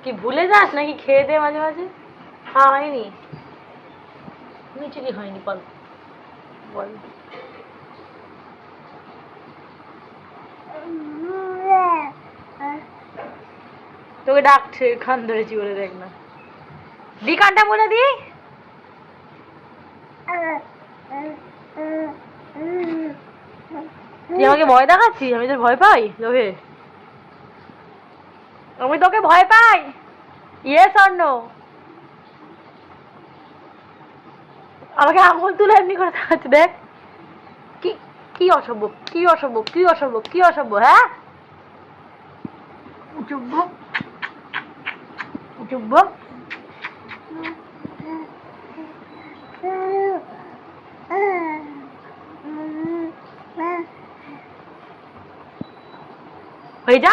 কি ভুলে যাস নাকি খেয়ে দে মাঝে মাঝে? খাওয়া হয়নি? মিচুলি হয়নি, বল বল। তোকে ডাকছে, কান ধরেছি বলে দেখ না। দি কানটা বলে দি। তুই আমাকে ভয় দেখাচ্ছিস? আমি তোর ভয় পাই তোকে? আমি তোকে ভয় পাই? Yes or no? আমাকে আঙুল তুলে এমনি করে দেখাচ্ছে, দেখ কি কি অসভ্য, কি অসভ্য, কি অসভ্য, কি অসভ্য, হ্যাঁ? চুব্ব চুব্ব। হয়ে যা।